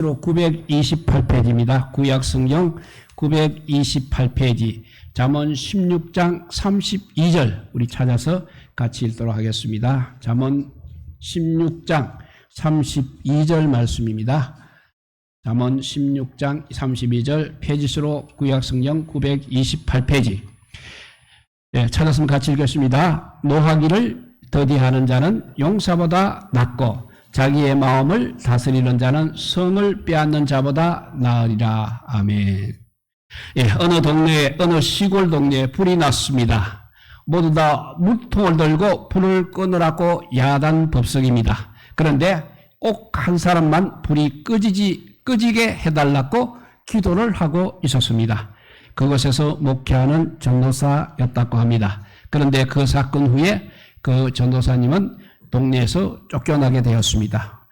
928페이지입니다. 구약성경 928페이지 잠언 16장 32절 우리 찾아서 같이 읽도록 하겠습니다. 잠언 16장 32절 말씀입니다. 잠언 16장 32절 페이지수로 구약성경 928페이지 찾았으면 같이 읽겠습니다. 노하기를 더디하는 자는 용사보다 낫고 자기의 마음을 다스리는 자는 성을 빼앗는 자보다 나으리라. 아멘. 어느 동네에 어느 시골 동네에 불이 났습니다. 모두 다 물통을 들고 불을 끄느라고 야단법석입니다. 그런데 꼭 한 사람만 불이 꺼지게 해달라고 기도를 하고 있었습니다. 그곳에서 목회하는 전도사였다고 합니다. 그런데 그 사건 후에 그 전도사님은 동네에서 쫓겨나게 되었습니다.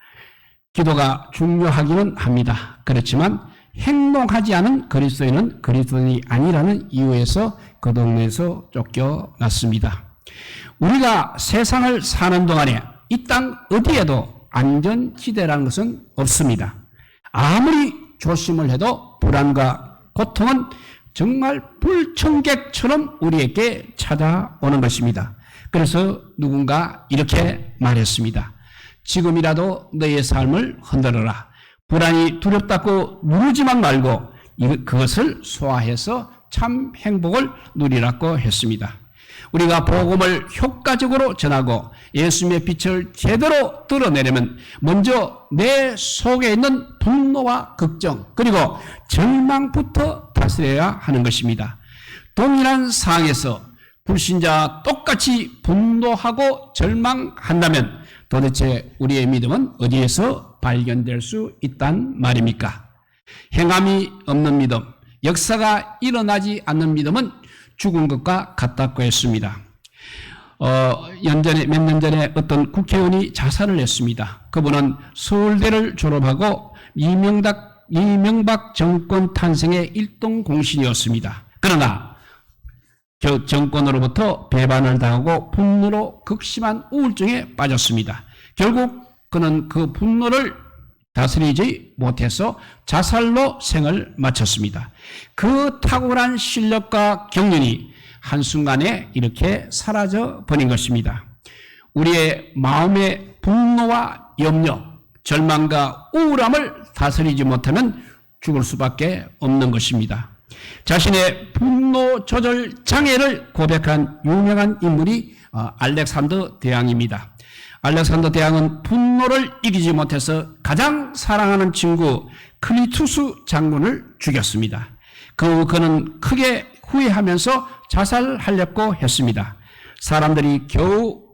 기도가 중요하기는 합니다. 그렇지만 행동하지 않은 그리스도인은 그리스도인이 아니라는 이유에서 그 동네에서 쫓겨났습니다. 우리가 세상을 사는 동안에 이 땅 어디에도 안전지대라는 것은 없습니다. 아무리 조심을 해도 불안과 고통은 정말 불청객처럼 우리에게 찾아오는 것입니다. 그래서 누군가 이렇게 말했습니다. 지금이라도 너의 삶을 흔들어라. 불안이 두렵다고 누르지만 말고 그것을 소화해서 참 행복을 누리라고 했습니다. 우리가 복음을 효과적으로 전하고 예수님의 빛을 제대로 드러내려면 먼저 내 속에 있는 분노와 걱정 그리고 절망부터 다스려야 하는 것입니다. 동일한 상황에서 불신자와 똑같이 분노하고 절망한다면 도대체 우리의 믿음은 어디에서 발견될 수 있단 말입니까? 행함이 없는 믿음, 역사가 일어나지 않는 믿음은 죽은 것과 같다고 했습니다. 몇 년 전에 어떤 국회의원이 자살을 했습니다. 그분은 서울대를 졸업하고 이명박 정권 탄생의 일동 공신이었습니다. 그러나 저 정권으로부터 배반을 당하고 분노로 극심한 우울증에 빠졌습니다. 결국 그는 그 분노를 다스리지 못해서 자살로 생을 마쳤습니다. 그 탁월한 실력과 경륜이 한순간에 이렇게 사라져 버린 것입니다. 우리의 마음의 분노와 염려, 절망과 우울함을 다스리지 못하면 죽을 수밖에 없는 것입니다. 자신의 분노 조절 장애를 고백한 유명한 인물이 알렉산더 대왕입니다. 알렉산더 대왕은 분노를 이기지 못해서 가장 사랑하는 친구 클리투스 장군을 죽였습니다. 그는 크게 후회하면서 자살하려고 했습니다. 사람들이 겨우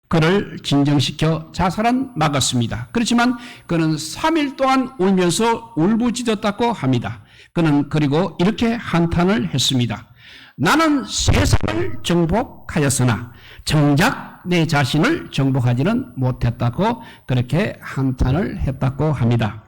그를 진정시켜 자살은 막았습니다. 그렇지만 그는 3일 동안 울면서 울부짖었다고 합니다. 그는 그리고 이렇게 한탄을 했습니다. 나는 세상을 정복하였으나 정작 내 자신을 정복하지는 못했다고 그렇게 한탄을 했다고 합니다.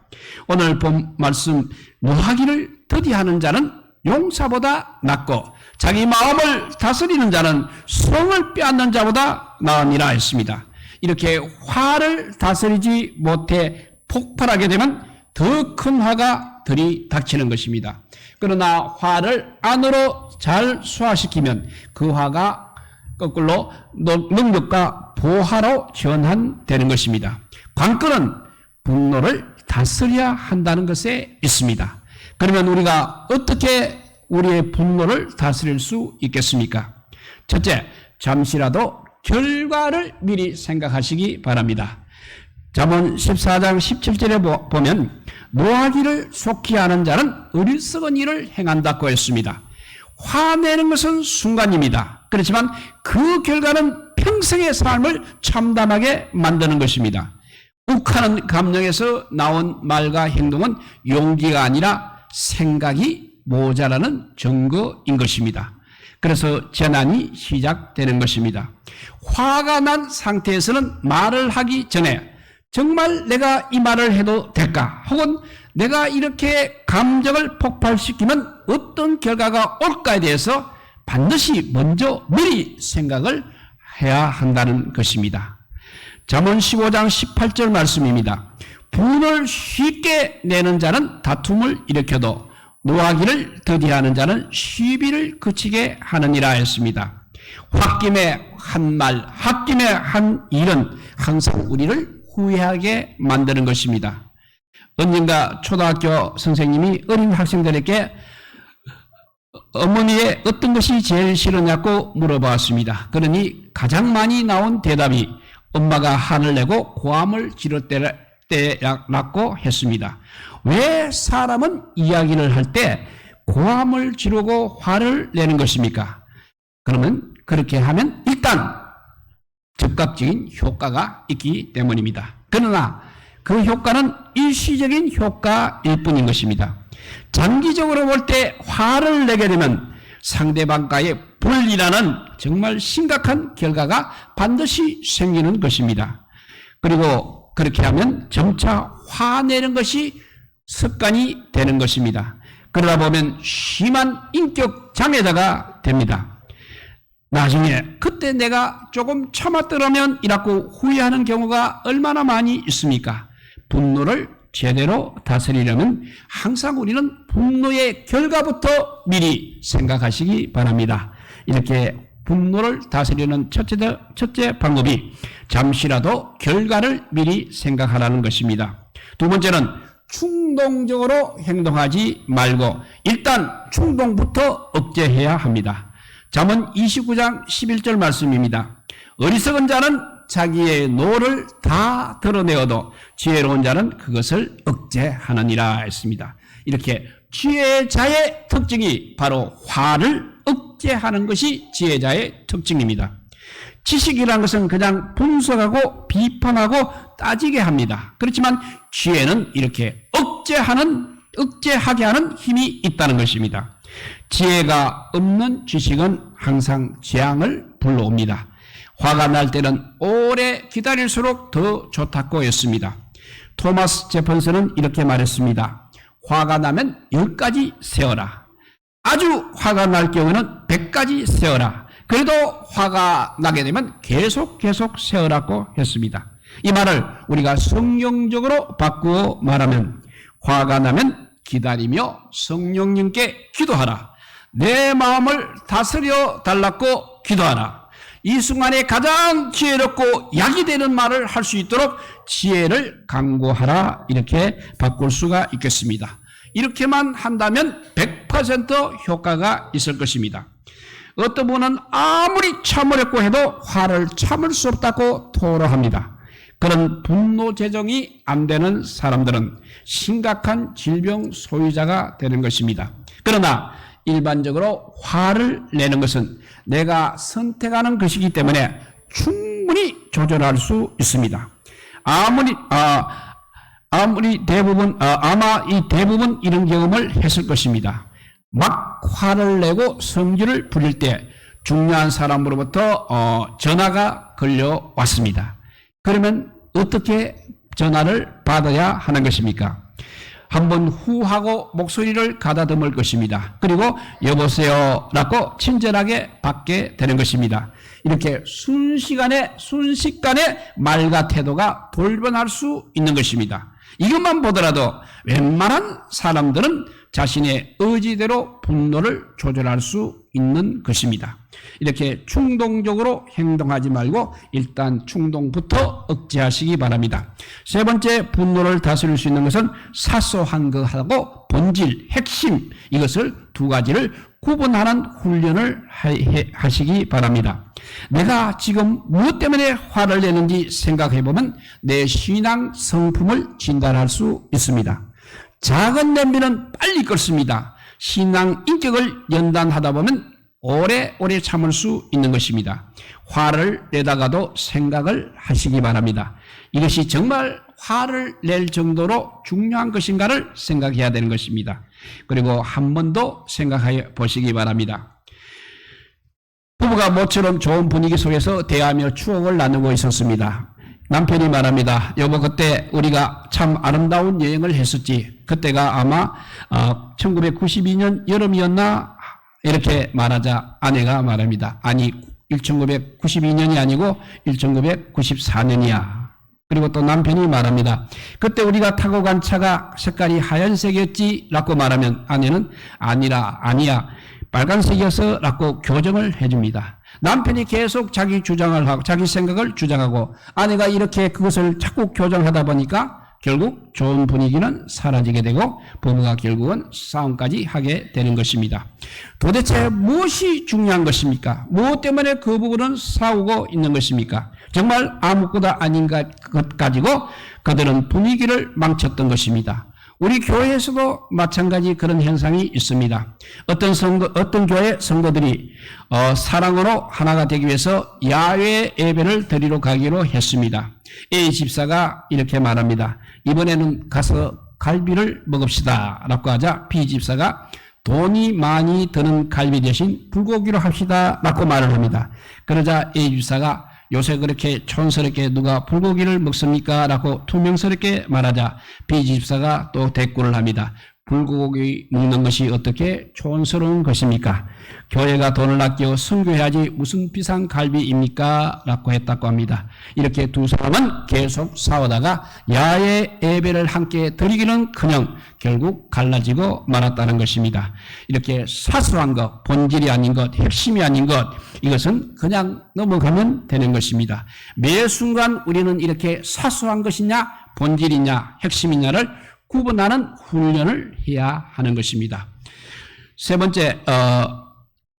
오늘 본 말씀 노하기를 더디하는 자는 용사보다 낫고 자기 마음을 다스리는 자는 성을 빼앗는 자보다 나으니라 했습니다. 이렇게 화를 다스리지 못해 폭발하게 되면 더 큰 화가 들이닥치는 것입니다. 그러나 화를 안으로 잘 소화시키면 그 화가 거꾸로 능력과 보화로 전환되는 것입니다. 관건은 분노를 다스려야 한다는 것에 있습니다. 그러면 우리가 어떻게 우리의 분노를 다스릴 수 있겠습니까? 첫째, 잠시라도 결과를 미리 생각하시기 바랍니다. 잠언 14장 17절에 보면 노하기를 속히 하는 자는 어리석은 일을 행한다고 했습니다. 화내는 것은 순간입니다. 그렇지만 그 결과는 평생의 삶을 참담하게 만드는 것입니다. 욱하는 감정에서 나온 말과 행동은 용기가 아니라 생각이 모자라는 증거인 것입니다. 그래서 재난이 시작되는 것입니다. 화가 난 상태에서는 말을 하기 전에 정말 내가 이 말을 해도 될까? 혹은 내가 이렇게 감정을 폭발시키면 어떤 결과가 올까에 대해서 반드시 먼저 미리 생각을 해야 한다는 것입니다. 잠언 15장 18절 말씀입니다. 분을 쉽게 내는 자는 다툼을 일으켜도 노하기를 더디하는 자는 시비를 그치게 하느니라 했습니다. 홧김에 한 말, 홧김에 한 일은 항상 우리를 후회하게 만드는 것입니다. 언젠가 초등학교 선생님이 어린 학생들에게 어머니의 어떤 것이 제일 싫으냐고 물어봤습니다. 그러니 가장 많이 나온 대답이 엄마가 화를 내고 고함을 지를 때라고 했습니다. 왜 사람은 이야기를 할 때 고함을 지르고 화를 내는 것입니까? 그러면 그렇게 하면 일단 즉각적인 효과가 있기 때문입니다. 그러나 그 효과는 일시적인 효과일 뿐인 것입니다. 장기적으로 볼 때 화를 내게 되면 상대방과의 분리라는 정말 심각한 결과가 반드시 생기는 것입니다. 그리고 그렇게 하면 점차 화내는 것이 습관이 되는 것입니다. 그러다 보면 심한 인격 장애자가 됩니다. 나중에 그때 내가 조금 참았더라면 이라고 후회하는 경우가 얼마나 많이 있습니까? 분노를 제대로 다스리려면 항상 우리는 분노의 결과부터 미리 생각하시기 바랍니다. 이렇게 분노를 다스리는 첫째 방법이 잠시라도 결과를 미리 생각하라는 것입니다. 두 번째는 충동적으로 행동하지 말고 일단 충동부터 억제해야 합니다. 잠언 29장 11절 말씀입니다. 어리석은 자는 자기의 노를 다 드러내어도 지혜로운 자는 그것을 억제하느니라 했습니다. 이렇게 지혜자의 특징이 바로 화를 억제하는 것이 지혜자의 특징입니다. 지식이라는 것은 그냥 분석하고 비판하고 따지게 합니다. 그렇지만 지혜는 이렇게 억제하게 하는 힘이 있다는 것입니다. 지혜가 없는 지식은 항상 재앙을 불러옵니다. 화가 날 때는 오래 기다릴수록 더 좋다고 했습니다. 토마스 제펀슨은 이렇게 말했습니다. 화가 나면 10가지 세어라. 아주 화가 날 경우는 100가지 세어라. 그래도 화가 나게 되면 계속 세어라고 했습니다. 이 말을 우리가 성경적으로 바꾸어 말하면 화가 나면 기다리며 성령님께 기도하라. 내 마음을 다스려 달라고 기도하라. 이 순간에 가장 지혜롭고 약이 되는 말을 할 수 있도록 지혜를 강구하라. 이렇게 바꿀 수가 있겠습니다. 이렇게만 한다면 100% 효과가 있을 것입니다. 어떤 분은 아무리 참으려고 해도 화를 참을 수 없다고 토로합니다. 그런 분노 제정이 안 되는 사람들은 심각한 질병 소유자가 되는 것입니다. 그러나 일반적으로 화를 내는 것은 내가 선택하는 것이기 때문에 충분히 조절할 수 있습니다. 아마 이 대부분 이런 경험을 했을 것입니다. 막 화를 내고 성질을 부릴 때 중요한 사람으로부터 전화가 걸려왔습니다. 그러면 어떻게 전화를 받아야 하는 것입니까? 한번 후 하고 목소리를 가다듬을 것입니다. 그리고 여보세요 라고 친절하게 받게 되는 것입니다. 이렇게 순식간에 말과 태도가 돌변할 수 있는 것입니다. 이것만 보더라도 웬만한 사람들은 자신의 의지대로 분노를 조절할 수 있는 것입니다. 이렇게 충동적으로 행동하지 말고 일단 충동부터 억제하시기 바랍니다. 세 번째, 분노를 다스릴 수 있는 것은 사소한 것하고 본질, 핵심, 이것을 두 가지를 구분하는 훈련을 하시기 바랍니다. 내가 지금 무엇 때문에 화를 내는지 생각해보면 내 신앙 성품을 진단할 수 있습니다. 작은 냄비는 빨리 끓습니다. 신앙 인격을 연단하다 보면 오래 참을 수 있는 것입니다. 화를 내다가도 생각을 하시기 바랍니다. 이것이 정말 화를 낼 정도로 중요한 것인가를 생각해야 되는 것입니다. 그리고 한 번 더 생각해 보시기 바랍니다. 부부가 모처럼 좋은 분위기 속에서 대화하며 추억을 나누고 있었습니다. 남편이 말합니다. 여보, 그때 우리가 참 아름다운 여행을 했었지. 그때가 아마 1992년 여름이었나? 이렇게 말하자 아내가 말합니다. 아니, 1992년이 아니고 1994년이야. 그리고 또 남편이 말합니다. 그때 우리가 타고 간 차가 색깔이 하얀색이었지 라고 말하면 아내는 아니야 빨간색이어서 라고 교정을 해줍니다. 남편이 계속 자기 주장을 하고 자기 생각을 주장하고 아내가 이렇게 그것을 자꾸 교정하다 보니까 결국 좋은 분위기는 사라지게 되고 부부가 결국은 싸움까지 하게 되는 것입니다. 도대체 무엇이 중요한 것입니까? 무엇 때문에 그 부부는 싸우고 있는 것입니까? 정말 아무것도 아닌 것 가지고 그들은 분위기를 망쳤던 것입니다. 우리 교회에서도 마찬가지 그런 현상이 있습니다. 어떤 교회 성도들이 사랑으로 하나가 되기 위해서 야외 예배를 드리러 가기로 했습니다. A 집사가 이렇게 말합니다. 이번에는 가서 갈비를 먹읍시다 라고 하자 B 집사가 돈이 많이 드는 갈비 대신 불고기로 합시다 라고 말을 합니다. 그러자 A 집사가 요새 그렇게 촌스럽게 누가 불고기를 먹습니까? 라고 투명스럽게 말하자 B 집사가 또 대꾸를 합니다. 불고기 먹는 것이 어떻게 촌스러운 것입니까? 교회가 돈을 아껴 선교해야지 무슨 비싼 갈비입니까? 라고 했다고 합니다. 이렇게 두 사람은 계속 싸우다가 야외 예배를 함께 드리기는커녕 결국 갈라지고 말았다는 것입니다. 이렇게 사소한 것, 본질이 아닌 것, 핵심이 아닌 것, 이것은 그냥 넘어가면 되는 것입니다. 매 순간 우리는 이렇게 사소한 것이냐, 본질이냐, 핵심이냐를 구분하는 훈련을 해야 하는 것입니다. 세 번째,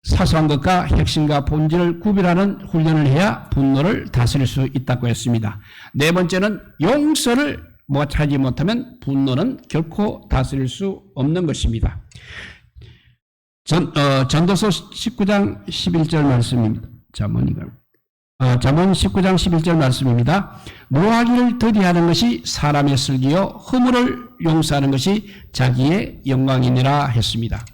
사소한 것과 핵심과 본질을 구별하는 훈련을 해야 분노를 다스릴 수 있다고 했습니다. 네 번째는 용서를 하지 못하면 분노는 결코 다스릴 수 없는 것입니다. 전도서 19장 11절 말씀입니다. 잠언 19장 11절 말씀입니다. 노하기를 더디하는 것이 사람의 슬기요 허물을 용서하는 것이 자기의 영광이니라 했습니다.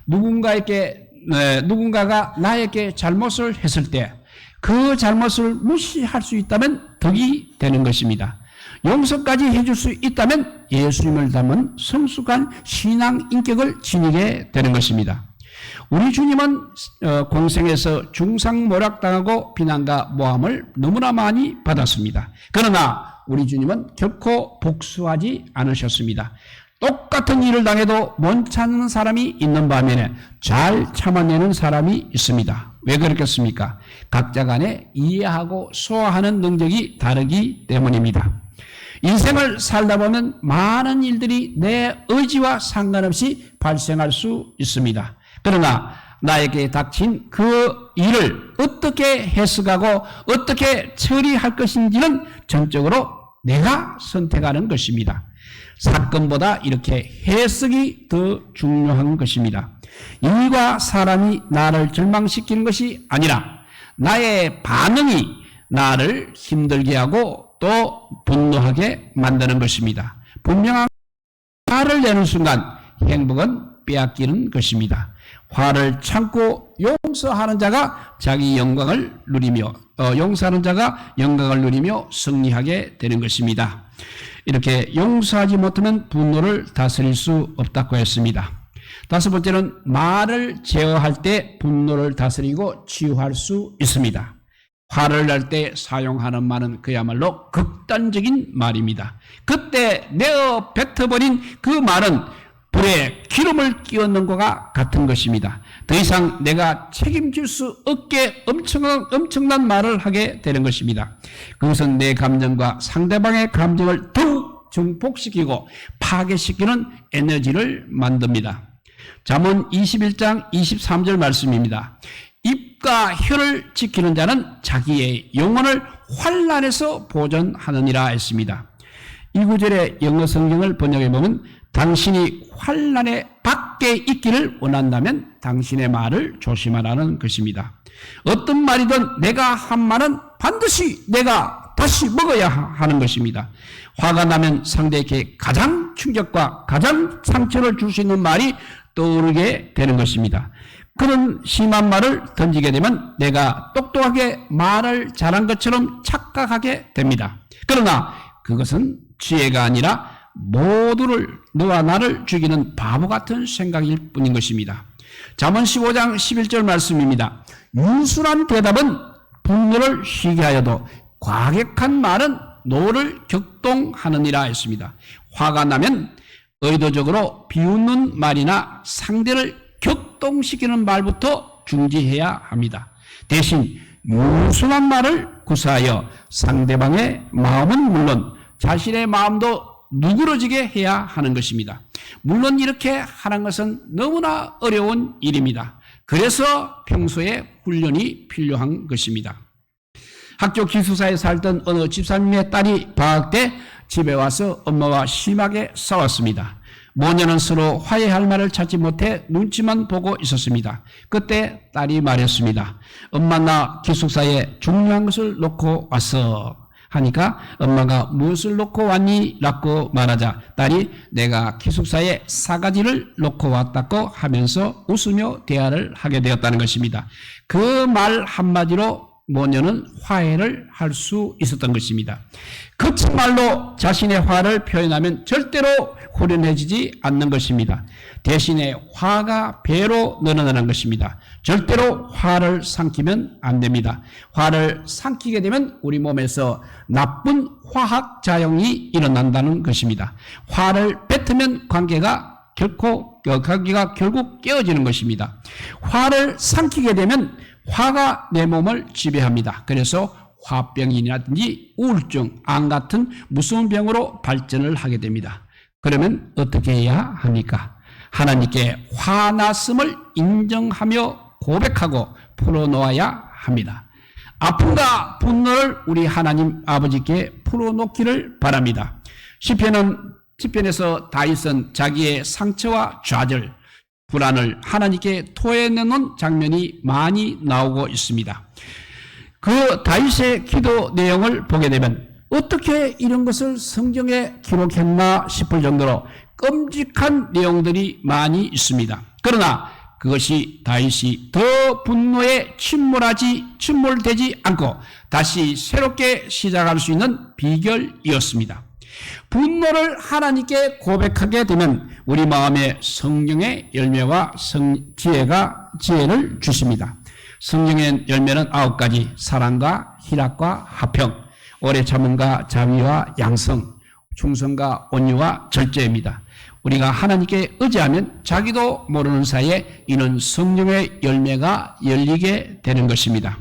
누군가가 나에게 잘못을 했을 때 그 잘못을 무시할 수 있다면 덕이 되는 것입니다. 용서까지 해줄 수 있다면 예수님을 닮은 성숙한 신앙 인격을 지니게 되는 것입니다. 우리 주님은 공생에서 중상모략당하고 비난과 모함을 너무나 많이 받았습니다. 그러나 우리 주님은 결코 복수하지 않으셨습니다. 똑같은 일을 당해도 못 참는 사람이 있는 반면에 잘 참아내는 사람이 있습니다. 왜 그렇겠습니까? 각자 간에 이해하고 소화하는 능력이 다르기 때문입니다. 인생을 살다 보면 많은 일들이 내 의지와 상관없이 발생할 수 있습니다. 그러나 나에게 닥친 그 일을 어떻게 해석하고 어떻게 처리할 것인지는 전적으로 내가 선택하는 것입니다. 사건보다 이렇게 해석이 더 중요한 것입니다. 일과 사람이 나를 절망시키는 것이 아니라 나의 반응이 나를 힘들게 하고 또 분노하게 만드는 것입니다. 분명한 화를 내는 순간 행복은 빼앗기는 것입니다. 화를 참고 용서하는 자가 자기 영광을 누리며 용서하는 자가 영광을 누리며 승리하게 되는 것입니다. 이렇게 용서하지 못하면 분노를 다스릴 수 없다고 했습니다. 다섯 번째는 말을 제어할 때 분노를 다스리고 치유할 수 있습니다. 화를 낼 때 사용하는 말은 그야말로 극단적인 말입니다. 그때 내어 뱉어버린 그 말은 불에 기름을 끼얹는 것과 같은 것입니다. 더 이상 내가 책임질 수 없게 엄청난 말을 하게 되는 것입니다. 그것은 내 감정과 상대방의 감정을 더욱 증폭시키고 파괴시키는 에너지를 만듭니다. 잠언 21장 23절 말씀입니다. 입과 혀를 지키는 자는 자기의 영혼을 환난에서 보존하느니라 했습니다. 이 구절의 영어 성경을 번역해 보면 당신이 환난의 밖에 있기를 원한다면 당신의 말을 조심하라는 것입니다. 어떤 말이든 내가 한 말은 반드시 내가 다시 먹어야 하는 것입니다. 화가 나면 상대에게 가장 충격과 가장 상처를 줄 수 있는 말이 떠오르게 되는 것입니다. 그런 심한 말을 던지게 되면 내가 똑똑하게 말을 잘한 것처럼 착각하게 됩니다. 그러나 그것은 지혜가 아니라 모두를 너와 나를 죽이는 바보 같은 생각일 뿐인 것입니다. 잠언 15장 11절 말씀입니다. 유순한 대답은 분노를 쉬게 하여도 과격한 말은 노를 격동하느니라 했습니다. 화가 나면 의도적으로 비웃는 말이나 상대를 격동시키는 말부터 중지해야 합니다. 대신 유순한 말을 구사하여 상대방의 마음은 물론 자신의 마음도 누그러지게 해야 하는 것입니다. 물론 이렇게 하는 것은 너무나 어려운 일입니다. 그래서 평소에 훈련이 필요한 것입니다. 학교 기숙사에 살던 어느 집사님의 딸이 방학 때 집에 와서 엄마와 심하게 싸웠습니다. 모녀는 서로 화해할 말을 찾지 못해 눈치만 보고 있었습니다. 그때 딸이 말했습니다. 엄마, 나 기숙사에 중요한 것을 놓고 왔어. 하니까 엄마가 무엇을 놓고 왔니? 라고 말하자 딸이 내가 기숙사에 사가지를 놓고 왔다고 하면서 웃으며 대화를 하게 되었다는 것입니다. 그 말 한마디로 모녀는 화해를 할 수 있었던 것입니다. 거친 말로 자신의 화를 표현하면 절대로 후련해지지 않는 것입니다. 대신에 화가 배로 늘어나는 것입니다. 절대로 화를 삼키면 안 됩니다. 화를 삼키게 되면 우리 몸에서 나쁜 화학 작용이 일어난다는 것입니다. 화를 뱉으면 관계가 결국 깨어지는 것입니다. 화를 삼키게 되면 화가 내 몸을 지배합니다. 그래서 화병이라든지 우울증, 암 같은 무서운 병으로 발전을 하게 됩니다. 그러면 어떻게 해야 합니까? 하나님께 화났음을 인정하며 고백하고 풀어놓아야 합니다. 아픔과 분노를 우리 하나님 아버지께 풀어놓기를 바랍니다. 시편에서 다윗은 자기의 상처와 좌절, 불안을 하나님께 토해내는 장면이 많이 나오고 있습니다. 그 다윗의 기도 내용을 보게 되면 어떻게 이런 것을 성경에 기록했나 싶을 정도로 끔찍한 내용들이 많이 있습니다. 그러나 그것이 다윗이 더 분노에 침몰되지 않고 다시 새롭게 시작할 수 있는 비결이었습니다. 분노를 하나님께 고백하게 되면 우리 마음에 성령의 열매와 지혜를 주십니다. 성령의 열매는 9가지, 사랑과 희락과 화평, 오래 참음과 자비와 양성, 충성과 온유와 절제입니다. 우리가 하나님께 의지하면 자기도 모르는 사이에 이는 성령의 열매가 열리게 되는 것입니다.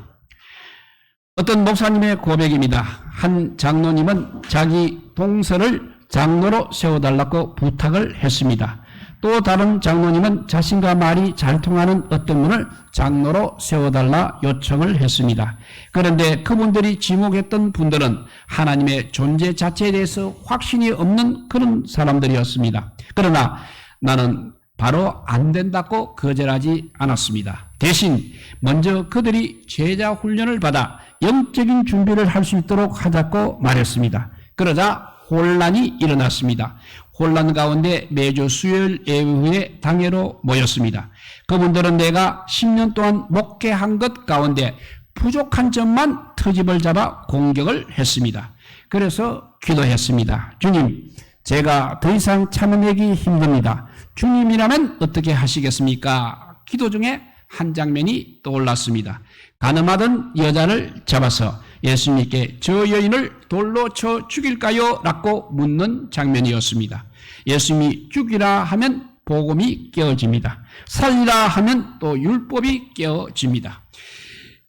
어떤 목사님의 고백입니다. 한 장로님은 자기 동서를 장로로 세워달라고 부탁을 했습니다. 또 다른 장로님은 자신과 말이 잘 통하는 어떤 분을 장로로 세워달라 요청을 했습니다. 그런데 그분들이 지목했던 분들은 하나님의 존재 자체에 대해서 확신이 없는 그런 사람들이었습니다. 그러나 나는 바로 안 된다고 거절하지 않았습니다. 대신 먼저 그들이 제자 훈련을 받아 영적인 준비를 할 수 있도록 하자고 말했습니다. 그러자 혼란이 일어났습니다. 혼란 가운데 매주 수요일 예배 후에 당회로 모였습니다. 그분들은 내가 10년 동안 목회한 것 가운데 부족한 점만 트집을 잡아 공격을 했습니다. 그래서 기도했습니다. 주님, 제가 더 이상 참아내기 힘듭니다. 주님이라면 어떻게 하시겠습니까? 기도 중에 한 장면이 떠올랐습니다. 가늠하던 여자를 잡아서 예수님께 저 여인을 돌로 쳐 죽일까요? 라고 묻는 장면이었습니다. 예수님이 죽이라 하면 복음이 깨어집니다. 살리라 하면 또 율법이 깨어집니다.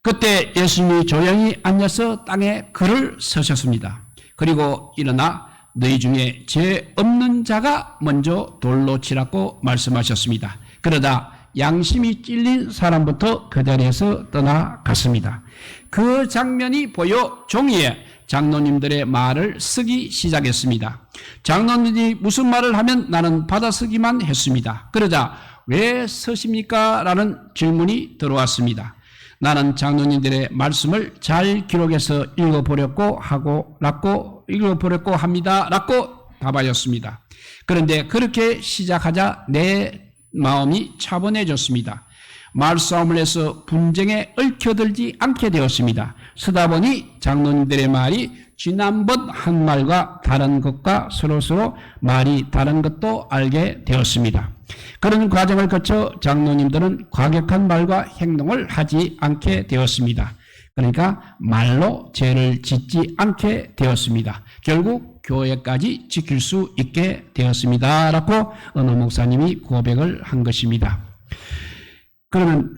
그때 예수님이 조용히 앉아서 땅에 글을 서셨습니다. 그리고 일어나 너희 중에 죄 없는 자가 먼저 돌로 치라고 말씀하셨습니다. 그러다 양심이 찔린 사람부터 그 자리에서 떠나갔습니다. 그 장면이 보여 종이에 장로님들의 말을 쓰기 시작했습니다. 장로님들이 무슨 말을 하면 나는 받아쓰기만 했습니다. 그러자 왜 쓰십니까? 라는 질문이 들어왔습니다. 나는 장로님들의 말씀을 잘 기록해서 읽어보려고 합니다. 라고 답하였습니다. 그런데 그렇게 시작하자 내 마음이 차분해졌습니다. 말싸움을 해서 분쟁에 얽혀들지 않게 되었습니다. 쓰다 보니 장로님들의 말이 지난번 한 말과 다른 것과 서로 말이 다른 것도 알게 되었습니다. 그런 과정을 거쳐 장로님들은 과격한 말과 행동을 하지 않게 되었습니다. 그러니까 말로 죄를 짓지 않게 되었습니다. 결국 교회까지 지킬 수 있게 되었습니다. 라고 어느 목사님이 고백을 한 것입니다. 그러면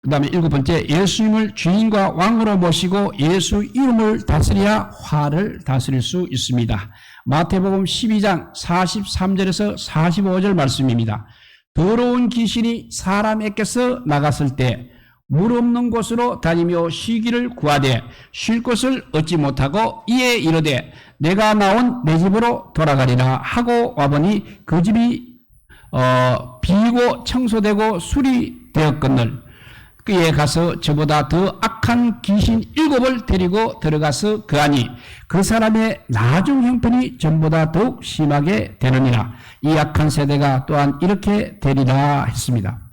그 다음에 7번째, 예수님을 주인과 왕으로 모시고 예수 이름을 다스려야 화를 다스릴 수 있습니다. 마태복음 12장 43절에서 45절 말씀입니다. 더러운 귀신이 사람에게서 나갔을 때 물 없는 곳으로 다니며 쉬기를 구하되 쉴 곳을 얻지 못하고 이에 이르되 내가 나온 내 집으로 돌아가리라 하고 와보니 그 집이 비고 청소되고 수리되었거늘 그에 가서 저보다 더 악한 귀신 7을 데리고 들어가서 거하니 그 사람의 나중 형편이 전보다 더욱 심하게 되느니라. 이 악한 세대가 또한 이렇게 되리라 했습니다.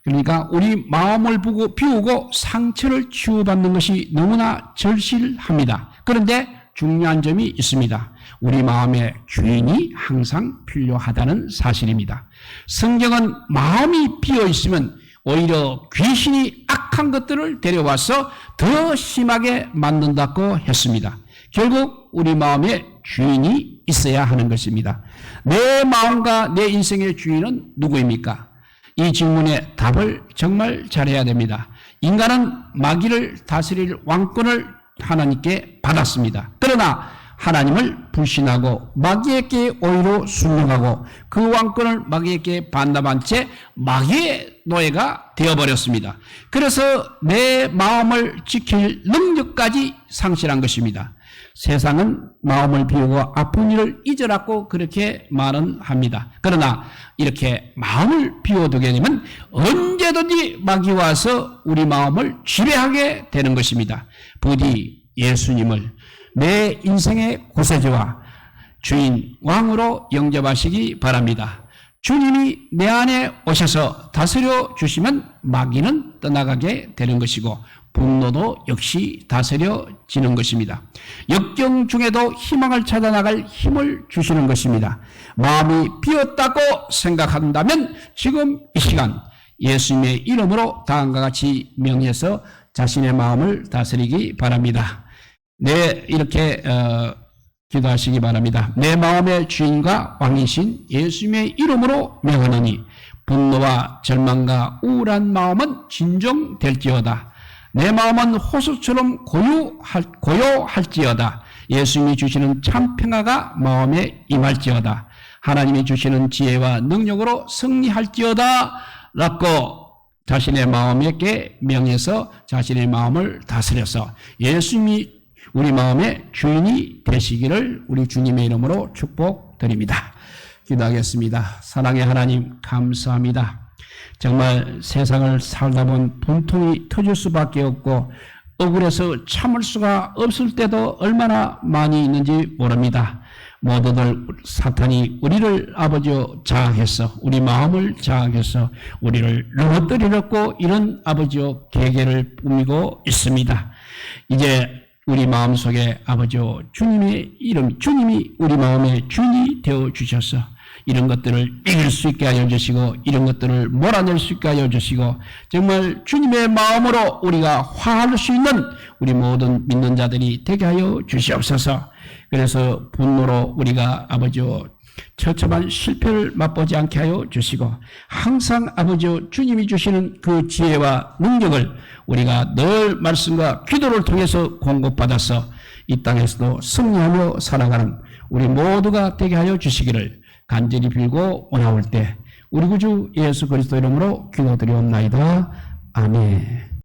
그러니까 우리 마음을 비우고 상처를 치유받는 것이 너무나 절실합니다. 그런데 중요한 점이 있습니다. 우리 마음의 주인이 항상 필요하다는 사실입니다. 성경은 마음이 비어 있으면 오히려 귀신이 악한 것들을 데려와서 더 심하게 만든다고 했습니다. 결국 우리 마음에 주인이 있어야 하는 것입니다. 내 마음과 내 인생의 주인은 누구입니까? 이 질문에 답을 정말 잘해야 됩니다. 인간은 마귀를 다스릴 왕권을 하나님께 받았습니다. 그러나 하나님을 불신하고 마귀에게 오히려 순종하고 그 왕권을 마귀에게 반납한 채 마귀의 노예가 되어버렸습니다. 그래서 내 마음을 지킬 능력까지 상실한 것입니다. 세상은 마음을 비우고 아픈 일을 잊으라고 그렇게 말은 합니다. 그러나 이렇게 마음을 비워두게 되면 언제든지 마귀 와서 우리 마음을 지배하게 되는 것입니다. 부디 예수님을 내 인생의 구세주와 주인 왕으로 영접하시기 바랍니다. 주님이 내 안에 오셔서 다스려 주시면 마귀는 떠나가게 되는 것이고 분노도 역시 다스려지는 것입니다. 역경 중에도 희망을 찾아 나갈 힘을 주시는 것입니다. 마음이 비었다고 생각한다면 지금 이 시간 예수님의 이름으로 다음과 같이 명해서 자신의 마음을 다스리기 바랍니다. 이렇게 기도하시기 바랍니다. 내 마음의 주인과 왕이신 예수님의 이름으로 명하노니 분노와 절망과 우울한 마음은 진정될지어다. 내 마음은 호수처럼 고요할지어다. 예수님이 주시는 참 평화가 마음에 임할지어다. 하나님이 주시는 지혜와 능력으로 승리할지어다. 라고 자신의 마음에게 명해서 자신의 마음을 다스려서 예수님이 우리 마음의 주인이 되시기를 우리 주님의 이름으로 축복드립니다. 기도하겠습니다. 사랑의 하나님 감사합니다. 정말 세상을 살다 보면 분통이 터질 수밖에 없고 억울해서 참을 수가 없을 때도 얼마나 많이 있는지 모릅니다. 모두들 사탄이 우리를 아버지여 장악해서 우리 마음을 장악해서 우리를 넘어뜨리려고 이런 아버지여 계계를 꾸미고 있습니다. 이제 우리 마음속에 아버지여 주님의 이름, 주님이 우리 마음의 주인이 되어 주셔서 이런 것들을 이길 수 있게 하여 주시고 이런 것들을 몰아낼 수 있게 하여 주시고 정말 주님의 마음으로 우리가 화할 수 있는 우리 모든 믿는 자들이 되게 하여 주시옵소서. 그래서 분노로 우리가 아버지여 처참한 실패를 맛보지 않게 하여 주시고 항상 아버지여 주님이 주시는 그 지혜와 능력을 우리가 늘 말씀과 기도를 통해서 공급받아서 이 땅에서도 승리하며 살아가는 우리 모두가 되게 하여 주시기를 간절히 빌고 원하올 때 우리 구주 예수 그리스도 이름으로 기도드리옵나이다. 아멘.